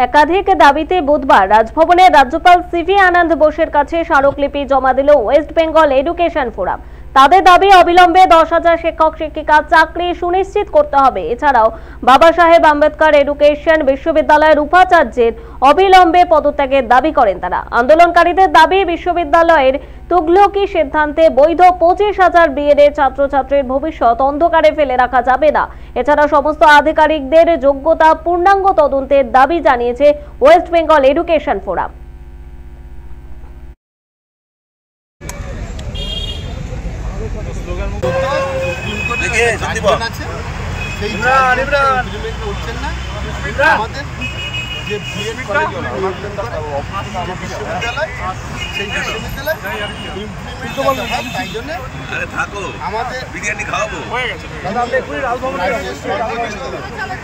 একাধিক দাবিতে বুধবার রাজভবনে রাজ্যপাল সিভি আনন্দ বোসের কাছে স্মারকলিপি জমা দিল ওয়েস্ট বেঙ্গল এডুকেশন ফোরাম। তাদের দাবি অবিলম্বে 10,000 শিক্ষক শিক্ষিকার চাকরি সুনিশ্চিত করতে হবে। এছাড়াও বাবা সাহেব আম্বেদকর এডুকেশন বিশ্ববিদ্যালয়ের উপাচার্যের অবিলম্বে পদত্যাগের দাবি করেন তারা। আন্দোলনকারীদের দাবি বিশ্ববিদ্যালয়ের তুগলকি সিদ্ধান্তে বৈধ 25,000 বিএড ছাত্রছাত্রীর ভবিষ্যৎ অন্ধকারে ফেলে রাখা যাবে না। এছাড়া সমস্ত আধিকারিকদের যোগ্যতা পূর্ণাঙ্গ তদন্তের দাবি জানিয়েছে ওয়েস্ট বেঙ্গল এডুকেশন ফোরাম। যে বিএড কলেজ বিশ্ববিদ্যালয় সেই বিশ্ববিদ্যালয় তাই জন্য আমাদের বিরিয়ানি খাওয়াবো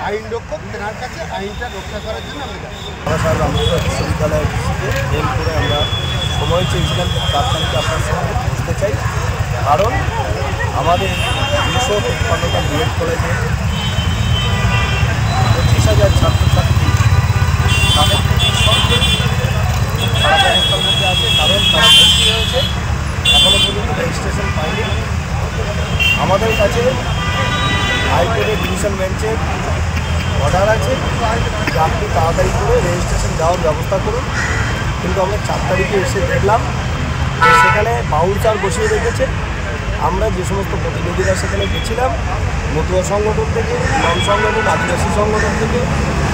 আইন রক্ষক তেনার কাছে আইনটা রক্ষা করার জন্য আমরা সাহেব আম্বেদকর বিশ্ববিদ্যালয়ের এম করে আমরা সময় চেয়েছিলাম 4 তারিখে আপনার সঙ্গে বুঝতে চাই, কারণ আমাদের 255টা বিএড কলেজে 25,000 ছাত্রছাত্রী তাদের খারাপ মধ্যে আছে, কারণ তারা ভর্তি হয়েছে এখনও পর্যন্ত রেজিস্ট্রেশন পায়নি। আমাদের কাছে হাইকোর্টের ডিভিশন বেঞ্চের অর্ডার আছে যে আপনি তাড়াতাড়ি করে রেজিস্ট্রেশন দেওয়ার ব্যবস্থা করুন, কিন্তু আমরা 4 তারিখে এসে দেখলাম যে সেখানে বাউচার বসিয়ে রেখেছে। আমরা যে সমস্ত প্রতিনিধিরা সেখানে গেছিলাম, মতুয়া সংগঠন থেকে, নন সংগঠন, আদিবাসী সংগঠন থেকে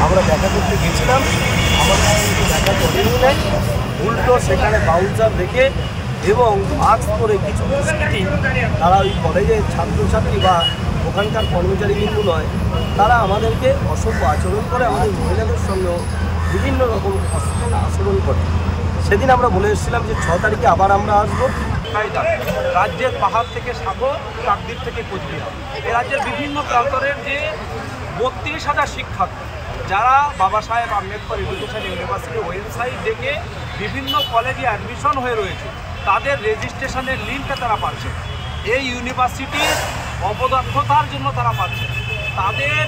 আমরা দেখা করতে গেছিলাম, আমাদের কিন্তু দেখা করেনি নাই। উল্টো সেখানে বাউচার রেখে এবং মাস্ক পরে কিছু দুষ্কৃতী তারা ওই কলেজের ছাত্রছাত্রী বা ওখানকার কর্মচারীবৃন্দ নয়, তারা আমাদেরকে অসভ্য আচরণ করে, আমাদের মহিলাদের সঙ্গেও বিভিন্ন রকম আচরণ করে। সেদিন আমরা বলে এসেছিলাম যে 6 তারিখে আবার আমরা আসবো। রাজ্যের পাহাড় থেকে সাগর, কাকদ্বীপ থেকে কোচবিহার, এ রাজ্যের বিভিন্ন প্রান্তরের যে 32,000 শিক্ষার্থী যারা বাবা সাহেব আম্বেদকর এডুকেশন ইউনিভার্সিটি ওয়েবসাইট দেখে বিভিন্ন কলেজে অ্যাডমিশন হয়ে রয়েছে, তাদের রেজিস্ট্রেশনের লিঙ্কটা তারা পাচ্ছে। এই ইউনিভার্সিটির অপদক্ষতার জন্য তারা পাচ্ছে। তাদের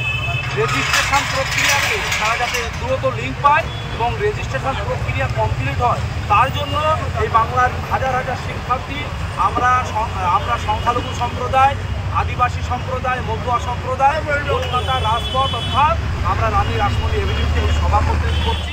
রেজিস্ট্রেশন প্রক্রিয়াকে তারা যাতে দ্রুত লিঙ্ক পায় এবং রেজিস্ট্রেশন প্রক্রিয়া কমপ্লিট হয়, তার জন্য এই বাংলার হাজার হাজার শিক্ষার্থী, আমরা সংখ্যালঘু সম্প্রদায়, আদিবাসী সম্প্রদায়, মতুয়া সম্প্রদায় কলকাতা রাজপথ অর্থাৎ আমরা রানী রাসমণি এভিনিউতে এই সভা করছি।